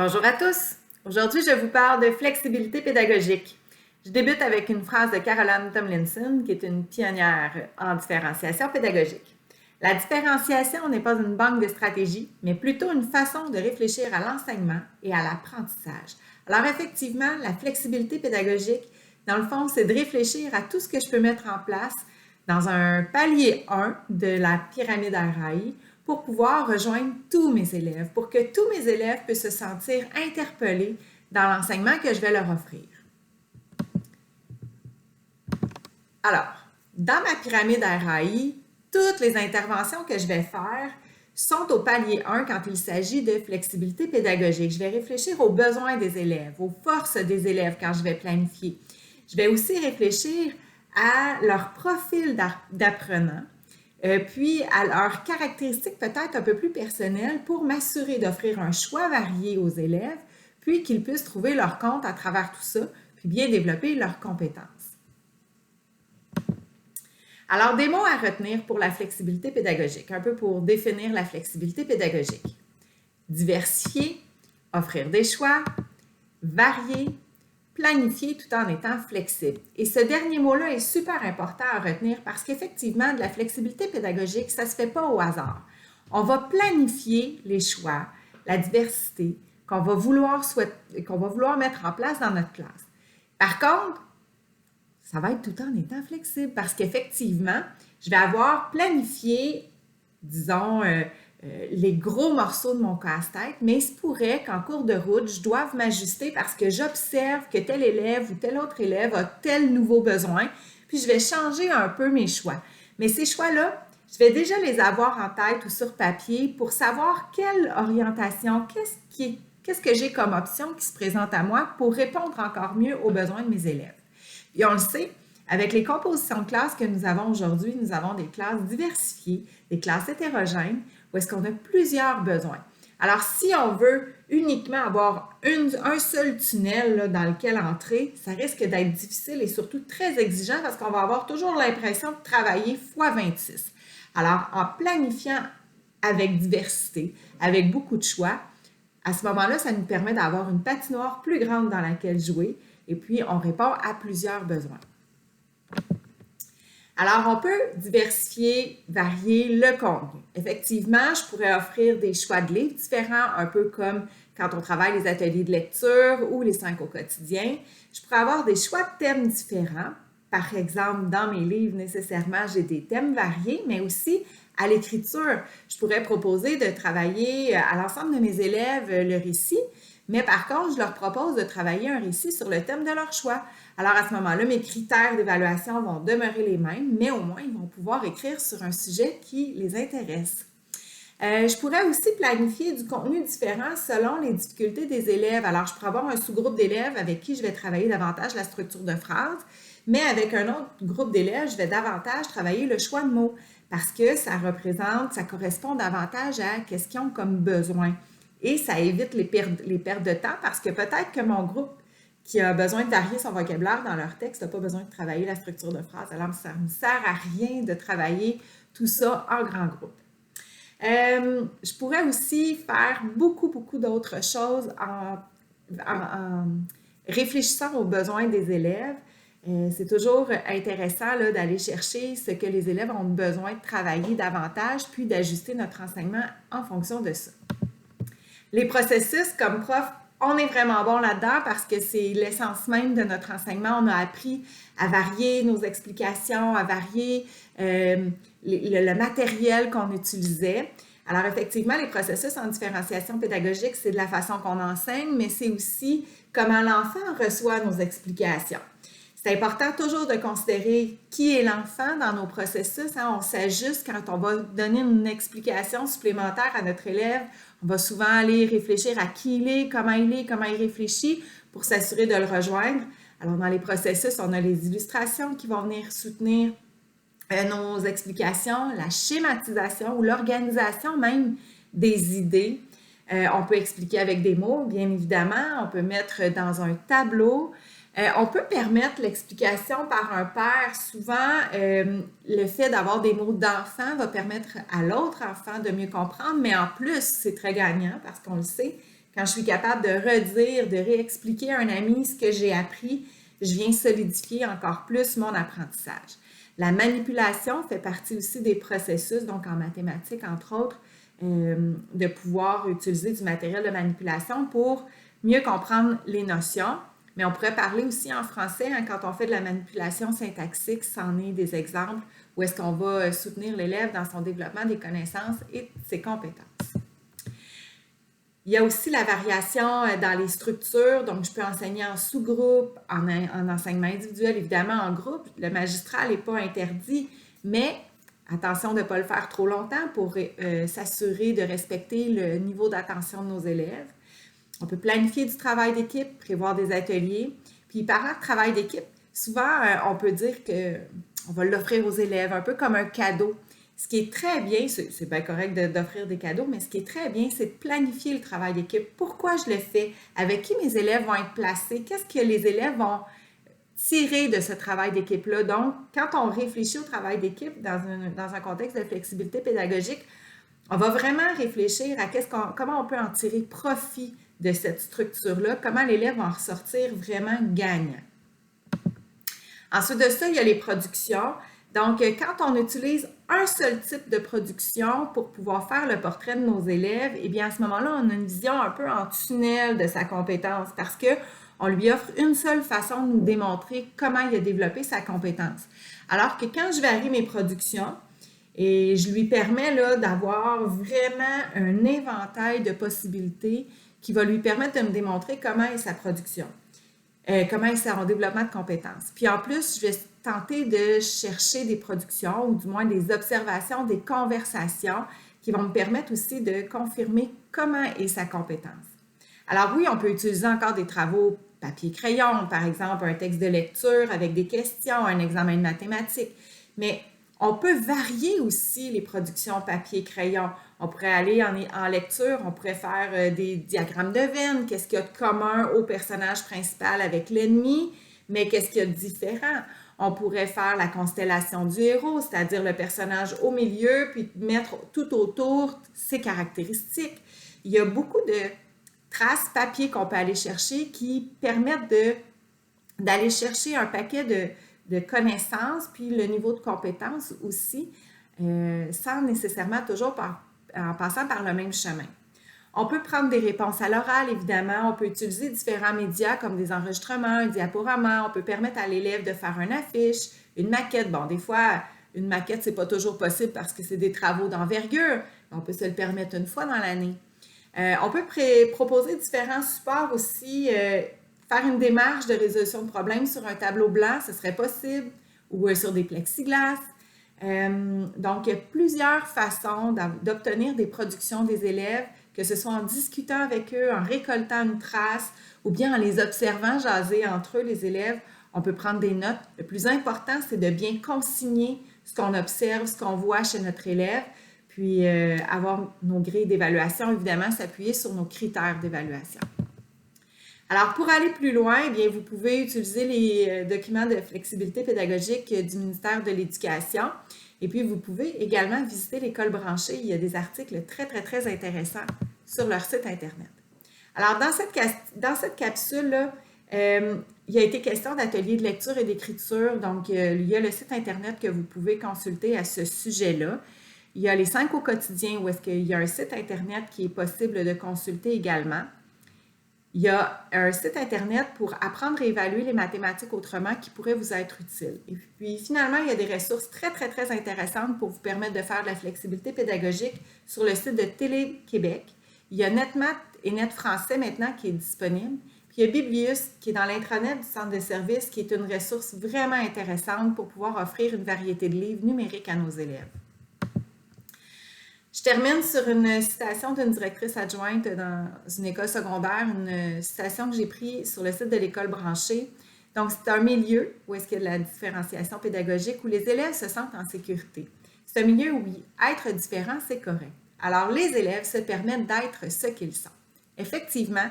Bonjour à tous! Aujourd'hui, je vous parle de flexibilité pédagogique. Je débute avec une phrase de Caroline Tomlinson, qui est une pionnière en différenciation pédagogique. La différenciation n'est pas une banque de stratégies, mais plutôt une façon de réfléchir à l'enseignement et à l'apprentissage. Alors effectivement, la flexibilité pédagogique, dans le fond, c'est de réfléchir à tout ce que je peux mettre en place dans un palier 1 de la pyramide RAI pour pouvoir rejoindre tous mes élèves, pour que tous mes élèves puissent se sentir interpellés dans l'enseignement que je vais leur offrir. Alors, dans ma pyramide RAI, toutes les interventions que je vais faire sont au palier 1 quand il s'agit de flexibilité pédagogique. Je vais réfléchir aux besoins des élèves, aux forces des élèves quand je vais planifier. Je vais aussi réfléchir à leur profil d'apprenant, puis à leurs caractéristiques peut-être un peu plus personnelles pour m'assurer d'offrir un choix varié aux élèves, puis qu'ils puissent trouver leur compte à travers tout ça, puis bien développer leurs compétences. Alors, des mots à retenir pour la flexibilité pédagogique, un peu pour définir la flexibilité pédagogique. Diversifier, offrir des choix, varier, planifier tout en étant flexible. Et ce dernier mot-là est super important à retenir parce qu'effectivement, de la flexibilité pédagogique, ça ne se fait pas au hasard. On va planifier les choix, la diversité qu'on va vouloir mettre en place dans notre classe. Par contre, ça va être tout en étant flexible parce qu'effectivement, je vais avoir planifié, disons, les gros morceaux de mon casse-tête, mais il se pourrait qu'en cours de route, je doive m'ajuster parce que j'observe que tel élève ou tel autre élève a tel nouveau besoin, puis je vais changer un peu mes choix. Mais ces choix-là, je vais déjà les avoir en tête ou sur papier pour savoir quelle orientation, qu'est-ce que j'ai comme option qui se présente à moi pour répondre encore mieux aux besoins de mes élèves. Et on le sait, avec les compositions de classes que nous avons aujourd'hui, nous avons des classes diversifiées, des classes hétérogènes, où est-ce qu'on a plusieurs besoins. Alors, si on veut uniquement avoir un seul tunnel là, dans lequel entrer, ça risque d'être difficile et surtout très exigeant parce qu'on va avoir toujours l'impression de travailler fois 26. Alors, en planifiant avec diversité, avec beaucoup de choix, à ce moment-là, ça nous permet d'avoir une patinoire plus grande dans laquelle jouer et puis on répond à plusieurs besoins. Alors, on peut diversifier, varier le contenu. Effectivement, je pourrais offrir des choix de livres différents, un peu comme quand on travaille les ateliers de lecture ou les 5 au quotidien. Je pourrais avoir des choix de thèmes différents. Par exemple, dans mes livres, nécessairement, j'ai des thèmes variés, mais aussi à l'écriture. Je pourrais proposer de travailler à l'ensemble de mes élèves le récit, mais par contre, je leur propose de travailler un récit sur le thème de leur choix. Alors à ce moment-là, mes critères d'évaluation vont demeurer les mêmes, mais au moins, ils vont pouvoir écrire sur un sujet qui les intéresse. Je pourrais aussi planifier du contenu différent selon les difficultés des élèves. Alors, je pourrais avoir un sous-groupe d'élèves avec qui je vais travailler davantage la structure de phrase, mais avec un autre groupe d'élèves, je vais davantage travailler le choix de mots parce que ça correspond davantage à qu'est-ce qu'ils ont comme besoin. Et ça évite les pertes de temps parce que peut-être que mon groupe qui a besoin de varier son vocabulaire dans leur texte n'a pas besoin de travailler la structure de phrase. Alors, ça ne me sert à rien de travailler tout ça en grand groupe. Je pourrais aussi faire beaucoup d'autres choses en réfléchissant aux besoins des élèves. C'est toujours intéressant là, d'aller chercher ce que les élèves ont besoin de travailler davantage, puis d'ajuster notre enseignement en fonction de ça. Les processus, comme prof, on est vraiment bon là-dedans parce que c'est l'essence même de notre enseignement. On a appris à varier nos explications, à varier le matériel qu'on utilisait. Alors effectivement, les processus en différenciation pédagogique, c'est de la façon qu'on enseigne, mais c'est aussi comment l'enfant reçoit nos explications. C'est important toujours de considérer qui est l'enfant dans nos processus. On s'ajuste quand on va donner une explication supplémentaire à notre élève. On va souvent aller réfléchir à qui il est, comment il réfléchit pour s'assurer de le rejoindre. Alors, dans les processus, on a les illustrations qui vont venir soutenir nos explications, la schématisation ou l'organisation même des idées. On peut expliquer avec des mots, bien évidemment. On peut mettre dans un tableau. On peut permettre l'explication par un père. Souvent, le fait d'avoir des mots d'enfant va permettre à l'autre enfant de mieux comprendre, mais en plus, c'est très gagnant parce qu'on le sait, Quand je suis capable de redire, de réexpliquer à un ami ce que j'ai appris, je viens solidifier encore plus mon apprentissage. La manipulation fait partie aussi des processus, donc en mathématiques, entre autres, de pouvoir utiliser du matériel de manipulation pour mieux comprendre les notions. Mais on pourrait parler aussi en français, hein, quand on fait de la manipulation syntaxique, c'en est des exemples où est-ce qu'on va soutenir l'élève dans son développement des connaissances et de ses compétences. Il y a aussi la variation dans les structures, donc je peux enseigner en sous-groupe, en enseignement individuel, évidemment en groupe. Le magistral n'est pas interdit, mais attention de ne pas le faire trop longtemps pour s'assurer de respecter le niveau d'attention de nos élèves. On peut planifier du travail d'équipe, prévoir des ateliers. Puis parlant de travail d'équipe, souvent on peut dire qu'on va l'offrir aux élèves un peu comme un cadeau. Ce qui est très bien, c'est bien correct d'offrir des cadeaux, mais ce qui est très bien, c'est de planifier le travail d'équipe. Pourquoi je le fais? Avec qui mes élèves vont être placés? Qu'est-ce que les élèves vont tirer de ce travail d'équipe-là? Donc, quand on réfléchit au travail d'équipe dans un contexte de flexibilité pédagogique, on va vraiment réfléchir à comment on peut en tirer profit de cette structure-là, comment l'élève va en ressortir vraiment gagnant. Ensuite de ça, il y a les productions. Donc, quand on utilise un seul type de production pour pouvoir faire le portrait de nos élèves, eh bien, à ce moment-là, on a une vision un peu en tunnel de sa compétence parce qu'on lui offre une seule façon de nous démontrer comment il a développé sa compétence. Alors que quand je varie mes productions, et je lui permets là, d'avoir vraiment un éventail de possibilités qui va lui permettre de me démontrer comment est sa production, comment est son développement de compétences. Puis en plus, je vais tenter de chercher des productions ou du moins des observations, des conversations qui vont me permettre aussi de confirmer comment est sa compétence. Alors oui, on peut utiliser encore des travaux papier-crayon, par exemple un texte de lecture avec des questions, un examen de mathématiques, mais on peut varier aussi les productions papier-crayon. On pourrait aller en lecture, on pourrait faire des diagrammes de veine, qu'est-ce qu'il y a de commun au personnage principal avec l'ennemi, mais qu'est-ce qu'il y a de différent? On pourrait faire la constellation du héros, c'est-à-dire le personnage au milieu, puis mettre tout autour ses caractéristiques. Il y a beaucoup de traces papier qu'on peut aller chercher qui permettent d'aller chercher un paquet de connaissances, puis le niveau de compétence aussi, sans nécessairement toujours en passant par le même chemin. On peut prendre des réponses à l'oral, évidemment. On peut utiliser différents médias comme des enregistrements, un diaporama. On peut permettre à l'élève de faire une affiche, une maquette. Bon, des fois, une maquette, ce n'est pas toujours possible parce que c'est des travaux d'envergure. On peut se le permettre une fois dans l'année. On peut proposer différents supports aussi. Faire une démarche de résolution de problèmes sur un tableau blanc, ce serait possible, ou sur des plexiglas. Donc, il y a plusieurs façons d'obtenir des productions des élèves, que ce soit en discutant avec eux, en récoltant une trace, ou bien en les observant jaser entre eux, les élèves. On peut prendre des notes. Le plus important, c'est de bien consigner ce qu'on observe, ce qu'on voit chez notre élève, puis avoir nos grilles d'évaluation, évidemment, s'appuyer sur nos critères d'évaluation. Alors, pour aller plus loin, eh bien, vous pouvez utiliser les documents de flexibilité pédagogique du ministère de l'Éducation. Et puis, vous pouvez également visiter l'école branchée. Il y a des articles très, très, très intéressants sur leur site Internet. Alors, dans cette capsule-là, il y a été question d'ateliers de lecture et d'écriture. Donc, il y a le site Internet que vous pouvez consulter à ce sujet-là. Il y a les 5 au quotidien où est-ce qu'il y a un site Internet qui est possible de consulter également. Il y a un site Internet pour apprendre et évaluer les mathématiques autrement qui pourrait vous être utile. Et puis, finalement, il y a des ressources très, très, très intéressantes pour vous permettre de faire de la flexibilité pédagogique sur le site de Télé-Québec. Il y a NetMath et NetFrançais maintenant qui est disponible. Puis, il y a Biblius qui est dans l'intranet du centre de services qui est une ressource vraiment intéressante pour pouvoir offrir une variété de livres numériques à nos élèves. Je termine sur une citation d'une directrice adjointe dans une école secondaire, une citation que j'ai prise sur le site de l'école branchée. Donc, c'est un milieu où est-ce qu'il y a de la différenciation pédagogique, où les élèves se sentent en sécurité. C'est un milieu où être différent, c'est correct. Alors, les élèves se permettent d'être ce qu'ils sont. Effectivement,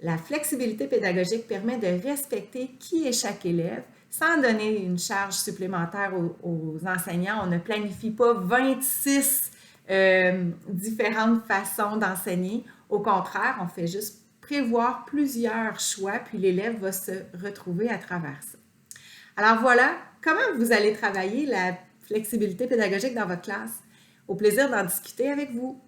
la flexibilité pédagogique permet de respecter qui est chaque élève sans donner une charge supplémentaire aux enseignants. On ne planifie pas 26 différentes façons d'enseigner. Au contraire, on fait juste prévoir plusieurs choix, puis l'élève va se retrouver à travers ça. Alors voilà, comment vous allez travailler la flexibilité pédagogique dans votre classe. Au plaisir d'en discuter avec vous.